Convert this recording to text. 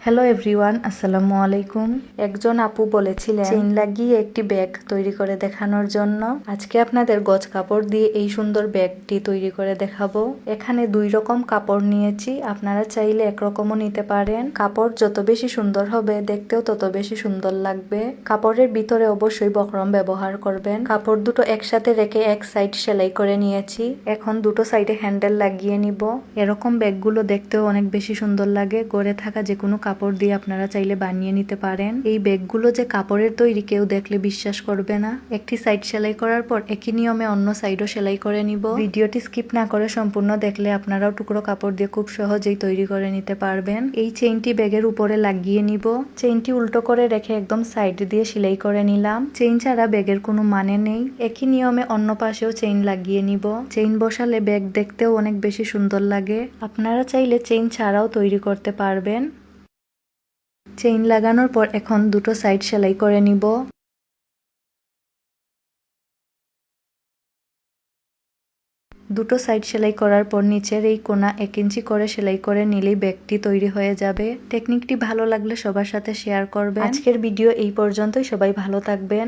Hello everyone, আসসালামু আলাইকুম। একজন আপু বলেছিলেন চেইন লাগিয়ে একটি ব্যাগ তৈরি করে দেখানোর জন্য। আজকে আপনাদের গজ কাপড় দিয়ে এই সুন্দর ব্যাগটি তৈরি করে দেখাবো। এখানে 2 রকম কাপড় নিয়েছি, আপনারা চাইলে একরকমও নিতে পারেন। কাপড় যত বেশি সুন্দর হবে দেখতেও তত বেশি সুন্দর লাগবে। কাপড়ের ভিতরে অবশ্যই বক্রম ব্যবহার করবেন। কাপড় দুটো একসাথে রেখে এক সাইড সেলাই করে নিয়েছি। এখন দুটো সাইডে হ্যান্ডেল লাগিয়ে নিব। এরকম ব্যাগগুলো দেখতেও অনেক বেশি সুন্দর লাগে। গড়ে থাকা যে কোনো কাপড় দিয়ে আপনারা চাইলে বানিয়ে নিতে পারেন। এই ব্যাগগুলো যে কাপড়ের তৈরি কেউ দেখলে বিশ্বাস করবে না। একটি সাইড সেলাই করার পর একই নিয়মে অন্য সাইডও সেলাই করে নিব। ভিডিওটি স্কিপ না করে সম্পূর্ণ দেখলে আপনারাও টুকরো কাপড় দিয়ে খুব সহজেই তৈরি করে নিতে পারবেন। এই চেইনটি ব্যাগের উপরে লাগিয়ে নিব। চেইনটি উল্টো করে রেখে একদম সাইড দিয়ে সেলাই করে নিলাম। চেইন ছাড়া ব্যাগের কোনো মানে নেই। একই নিয়মে অন্য পাশেও চেইন লাগিয়ে নিব। চেইন বসালে ব্যাগ দেখতেও অনেক বেশি সুন্দর লাগে। আপনারা চাইলে চেইন ছাড়াও তৈরি করতে পারবেন। চেইন লাগানোর পর এখন দুটো সাইড সেলাই করে নিব। দুটো সাইড সেলাই করার পর নিচের এই কোণা 1 ইঞ্চি করে সেলাই করে নিলেই ব্যাগটি তৈরি হয়ে যাবে। টেকনিকটি ভালো লাগলে সবার সাথে শেয়ার করবেন। আজকের ভিডিও এই পর্যন্তই। সবাই ভালো থাকবেন।